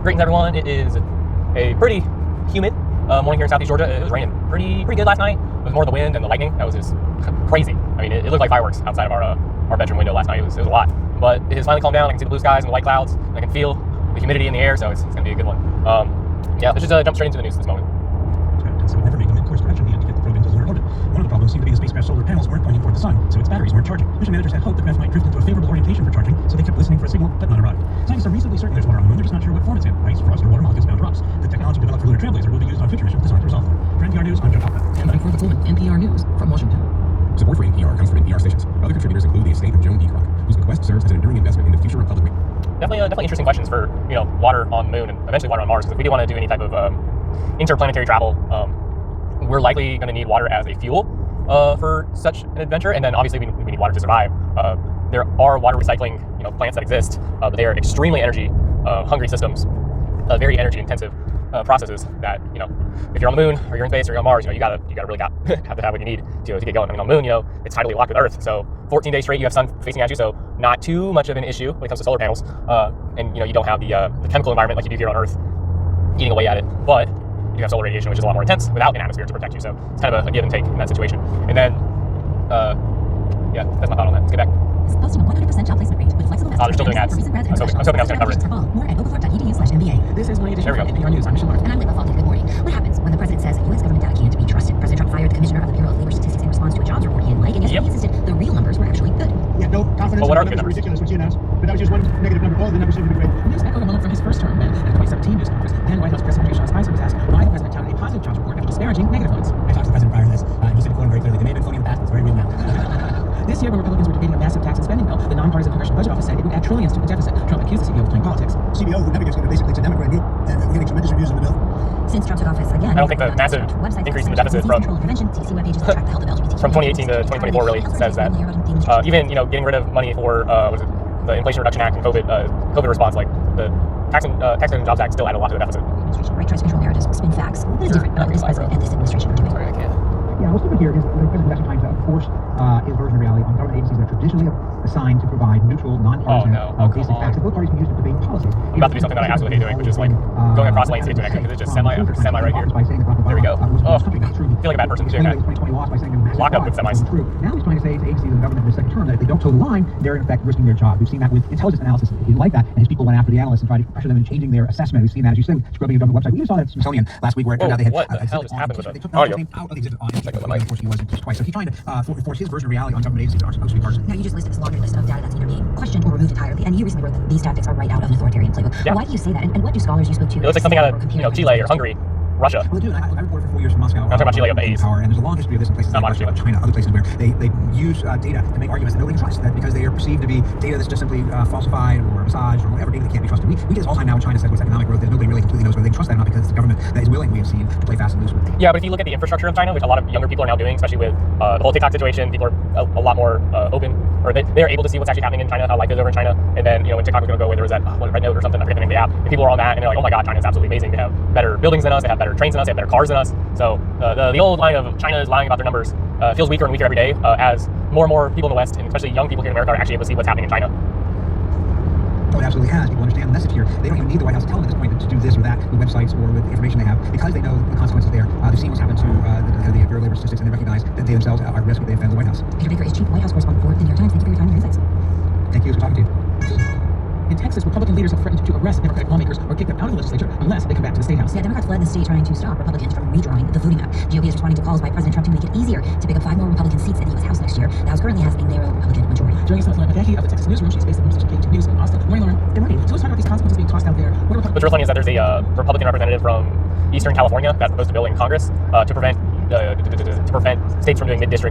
Greetings, everyone. It is a pretty humid morning here in Southeast Georgia. It was raining pretty good last night. It was more the wind and the lightning that was just crazy. I mean, it looked like fireworks outside of our bedroom window last night. It was a lot, but it has finally calmed down. I can see the blue skies and the white clouds. I can feel the humidity in the air, so it's going to be a good one. Yeah, let's just jump straight into the news this moment. So it never made a mid-course correction needed to get the probe into lunar orbit. One of the problems seemed to be the spacecraft's solar panels weren't pointing toward the sun, so its batteries weren't charging. Mission managers had hoped the craft might drift into a favorable orientation for charging, so they kept listening for a signal, but none arrived. Scientists are reasonably certain there's water on the moon, they're just not sure what form it's in. Ice, frost, or water molecules bound rocks. The technology developed for Lunar Trailblazer will be used on future missions designed to resolve them. For NPR News, I'm Joe Topman. And for the Quorum, NPR News from Washington. Support for NPR comes from NPR stations. Other contributors include the estate of Joan D. Kroc, whose bequest serves as an enduring investment in the future of public radio. Definitely interesting questions for water on the moon and eventually water on Mars. Because if we do want to do any type of interplanetary travel, we're likely going to need water as a fuel for such an adventure, and then obviously we need water to survive. There are water recycling plants that exist, but they are extremely energy hungry systems, very energy intensive processes that if you're on the moon or you're in space or you're on Mars, you gotta really have to have what you need to get going. I mean, on the moon, it's tidally locked with Earth, so 14 days straight you have sun facing at you, so not too much of an issue when it comes to solar panels. And you don't have the chemical environment like you do here on Earth eating away at it, but you have solar radiation, which is a lot more intense without an atmosphere to protect you. So it's kind of a give and take in that situation. And then, yeah, that's my thought on that. Let's get back. Posting a 100% job placement rate with flexible they're still doing ads. I was hoping I was going to cover it. More at oglethorpe.edu/MBA. This is my edition from NPR News. I'm Michelle Martin. And I'm Leila Falk. Good morning. What happens when the president says U.S. government data can't be trusted? President Trump fired the commissioner of the Bureau of Labor Statistics in response to a jobs report he didn't like, and yesterday he insisted the real numbers were actually good. Yeah, no confidence. Well, what are the numbers numbers? Ridiculous, which he announced, but that was just one negative number. All the numbers seem to be great. News echoed a moment from his first term then. At the 2017 news conference, then White House Press Secretary Sean Spicer was asked why the president touted a positive jobs report after disparaging negative ones. I talked to the president prior to this, and he said quorum very clearly. They may have been phony in the past, but it's very real now. This year, when Republicans were debating a massive tax and spending bill, the nonpartisan Congressional Budget Office said it would add trillions to the deficit. Trump accused the CBO of playing politics. CBO, who never gets basically it's a Democrat group, and we're getting tremendous reviews of the bill. Since Trump took office again, I don't think the massive increase in the deficit from 2018 to 2024 really says that. Even getting rid of money for the Inflation Reduction Act and COVID response, like the Tax and Jobs Act, still add a lot to the deficit. Right, tries to control narratives, spin facts. What is different about this president and this administration are doing? Sorry, I can't. Yeah, what's different here is the president is actually trying to force his version of reality on government agencies that are traditionally assigned to provide neutral, non-partisan, basic facts that both parties can use to debate policies. I'm about to do something that I absolutely hate doing, which is like going across lanes to get to an exit because it's just semi right here. There we go. Oh, I feel like a bad person doing that. Lock up with semis. Now he's trying to say to agencies in the government in the second term that if they don't toe the line, they're in effect risking their job. We've seen that with intelligence analysis. He didn't like that, and his people went after the analysts and tried to pressure them into changing their assessment. We've seen that, as you said, scrubbing a government website. We even saw that at Smithsonian last week, where it turned out they had. What the hell just happened with they took the audio? out of the exhibit on of course he was twice. So he's trying to force his version of reality on government agencies that are supposed to be partisan. Now, you just listed this laundry list of data that's either being questioned or removed entirely, and you recently wrote that these tactics are right out of an authoritarian playbook. Yeah. Why do you say that, and what do scholars you spoke to? It looks like something out of Chile or Hungary, Russia. Well, dude, I reported for 4 years from Moscow. I'm talking about Chile of the 80s. Power, and there's a long history of this in places Not like much Russia, China, other places where they use data to make arguments that nobody trusts, that because they are perceived to be data that's just simply falsified or massaged or whatever, data that can't be trusted. We get this all the time now when China says what's economic growth, that nobody really completely knows whether they trust that or not, because it's the government that is willing, we have seen, to play fast and loose with. Yeah, but if you look at the infrastructure of China, which a lot of younger people are now doing, especially with the whole TikTok situation, people are a lot more open, or they're able to see what's actually happening in China, how life is over in China. And then, when TikTok was going to go away, there was that Red Note or something, I forget the name of the app, and people were on that, and they're like, oh my god, China's absolutely amazing. They have better buildings than us, they have better trains than us, they have better cars than us. So the old line of China is lying about their numbers feels weaker and weaker every day as more and more people in the West, and especially young people here in America, are actually able to see what's happening in China. Oh, it absolutely has. People understand the message here. They don't even need the White House to tell them at this point to do this or that with websites or with the information they have, because they know the consequences there. They've seen what's happened to the Bureau of Labor Statistics, and they recognize that they themselves are at risk if they offend the White House. Peter Baker is chief White House correspondent for The New York Times. Thank you for your time and your insights. Thank you. It was good talking to you. In Texas, Republican leaders have threatened to arrest Democratic lawmakers or kick them out of the legislature unless they come back to the State House. Yeah, Democrats fled the state trying to stop Republicans from redrawing the voting map. GOP is responding to calls by President Trump to make it easier to pick up 5 more Republican seats in the U.S. House next year. The House currently has a narrow Republican majority. Joining us now is Lauren McGahee of the Texas Newsroom. She's based at the Station News in Austin. Good morning, Lauren. Good morning. So let's talk about these consequences being tossed out there. What's real funny is that there's a Republican representative from Eastern California that proposed a bill in Congress to prevent states from doing mid-decade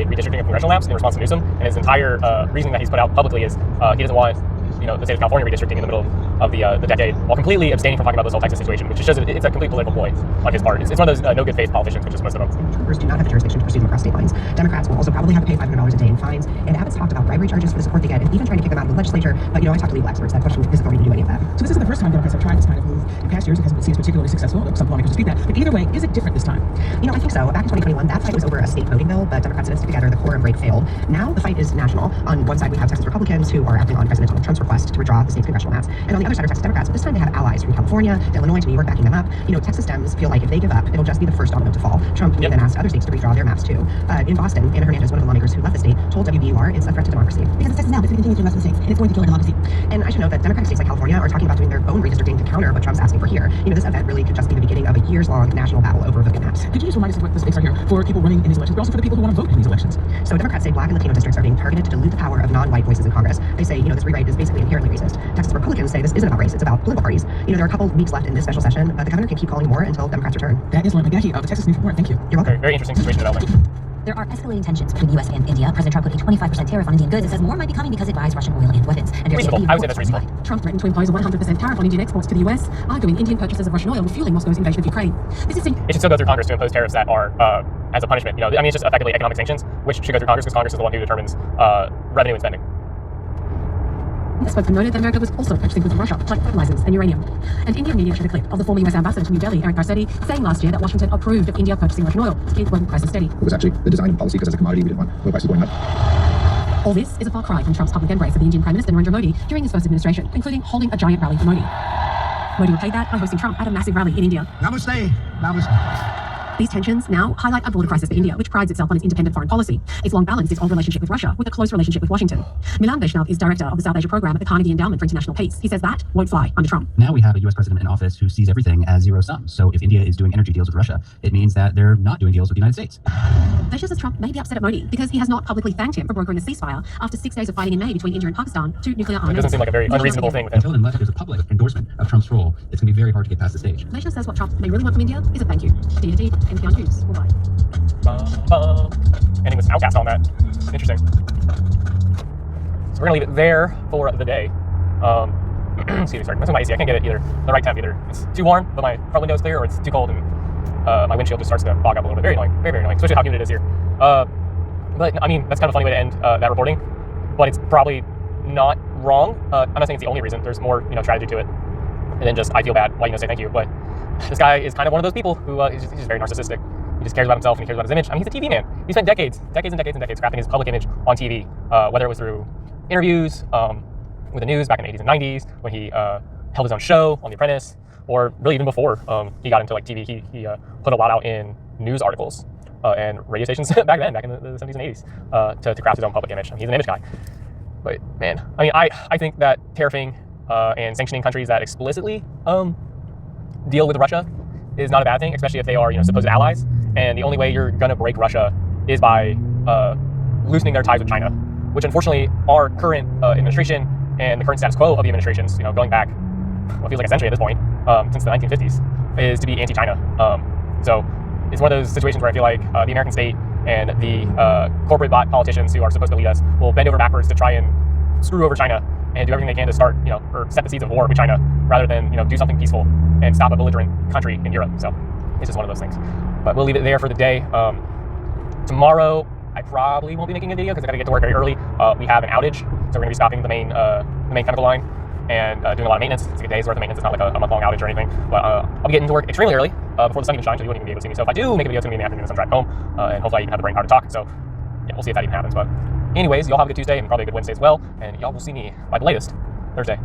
redistricting of congressional maps in response to Newsom. And his entire reasoning that he's put out publicly is he doesn't want the state of California redistricting in the middle of the decade, while completely abstaining from talking about this whole Texas situation, which shows it's a complete political ploy on his part. It's one of those no good faith politicians, which is most of them. Troopers do not have the jurisdiction to pursue them across state lines. Democrats will also probably have to pay $500 a day in fines. And Abbott's talked about bribery charges for the support they get, and even trying to kick them out of the legislature. But I talked to legal experts that question his authority to do any of that. So this isn't the first time Democrats have tried this kind of move. In past years, it hasn't been seen as particularly successful. Some lawmakers dispute that. But either way, is it different this time? I think so. Back in 2021, that fight was over a state voting bill, but Democrats didn't stick together. The Quorum break failed. Now the fight is national. On one side, we have Texas Republicans who are acting on President Donald Trump's request to withdraw the state's congressional maps. And on the other side are Texas Democrats, but this time they have allies from California to Illinois to New York backing them up. Texas Dems feel like if they give up, it'll just be the first domino to fall. Trump may then ask other states to withdraw their maps too. In Boston, Anna Hernandez, one of the lawmakers who left the state, told WBUR it's a threat to democracy. Because it's Texas now, but it's going to continue to rest of the states, and it's going to kill our democracy. And I should note that Democratic states like California are talking about doing their own redistricting to counter what Trump's asking for here. This event really could just be the beginning of a years-long national battle over voting maps. Could you just remind us of what the stakes are here for people running in these elections, but also for the people who want to vote in these elections? So Democrats say black and Latino districts are being targeted to dilute the power of non-white voices in Congress. They say, this rewrite is basically inherently racist. Texas Republicans say this isn't about race, it's about political parties. There are a couple weeks left in this special session, but the governor can keep calling more until Democrats return. That is Lauren McGahey of the Texas News Report. Thank you. You're welcome. Very interesting situation developing. There are escalating tensions between the U.S. and India. President Trump put a 25% tariff on Indian goods and says more might be coming because it buys Russian oil and weapons. And there's Reasonable. I would say that's reasonable. Trump threatened to impose a 100% tariff on Indian exports to the U.S., arguing Indian purchases of Russian oil were fueling Moscow's invasion of Ukraine. It should still go through Congress to impose tariffs that are as a punishment. It's just effectively economic sanctions, which should go through Congress because Congress is the one who determines revenue and spending. The spokesman noted that America was also purchasing goods from Russia, like fertilizers and uranium. And Indian media showed a clip of the former U.S. ambassador to New Delhi, Eric Garcetti, saying last year that Washington approved of India purchasing Russian oil to keep global prices steady. It was actually the design and policy because as a commodity we didn't want oil prices going up. All this is a far cry from Trump's public embrace of the Indian Prime Minister Narendra Modi during his first administration, including holding a giant rally for Modi. Modi repaid that by hosting Trump at a massive rally in India. Namaste. Namaste. These tensions now highlight a broader crisis for India, which prides itself on its independent foreign policy. It's long balanced its old relationship with Russia with a close relationship with Washington. Milan Vaishnav is director of the South Asia program at the Carnegie Endowment for International Peace. He says that won't fly under Trump. Now we have a U.S. president in office who sees everything as zero sum. So if India is doing energy deals with Russia, it means that they're not doing deals with the United States. Vaishnav says Trump may be upset at Modi because he has not publicly thanked him for brokering a ceasefire after 6 days of fighting in May between India and Pakistan to nuclear arms. It doesn't seem like a very unreasonable thing with him. Until unless there's a public endorsement of Trump's role, it's going to be very hard to get past the stage. Vaishnav says what Trump may really want from India is a thank you. D&D, NPR News. Bye. Ending with Outcast on that. Interesting. So we're gonna leave it there for the day. Excuse me, sorry. Messing with my AC. I can't get it either. The right temp either. It's too warm, but my front window is clear, or it's too cold and my windshield just starts to fog up a little bit. Very annoying. Very, very annoying. Especially how humid it is here. But that's kind of a funny way to end that reporting. But it's probably not wrong. I'm not saying it's the only reason. There's more, strategy to it. And then just I feel bad while say thank you. But this guy is kind of one of those people who he's just very narcissistic. He just cares about himself and he cares about his image. He's a TV man. He spent decades crafting his public image on TV, whether it was through interviews with the news back in the 80s and 90s, when he held his own show on The Apprentice, or really even before he got into TV. He put a lot out in news articles and radio stations back in the 70s and 80s to craft his own public image. He's an image guy. But man, I think that tariffing and sanctioning countries that explicitly deal with Russia is not a bad thing, especially if they are supposed allies. And the only way you're going to break Russia is by loosening their ties with China, which unfortunately our current administration and the current status quo of the administrations, going back what feels like a century at this point, since the 1950s, is to be anti-China. So it's one of those situations where I feel like the American state and the corporate bot politicians who are supposed to lead us will bend over backwards to try and screw over China and do everything they can to start, or set the seeds of war with China, rather than, do something peaceful and stop a belligerent country in Europe. So it's just one of those things. But we'll leave it there for the day. Tomorrow, I probably won't be making a video because I got to get to work very early. We have an outage, so we're going to be stopping the main chemical line and doing a lot of maintenance. It's like a day's worth of maintenance. It's not like a month-long outage or anything. But I'll be getting to work extremely early before the sun even shines, so you wouldn't even be able to see me. So if I do make a video, it's going to be in the afternoon as I'm driving home, and hopefully I even have the brain power to talk. So yeah, we'll see if that even happens. But anyways, y'all have a good Tuesday and probably a good Wednesday as well. And y'all will see me by the latest Thursday.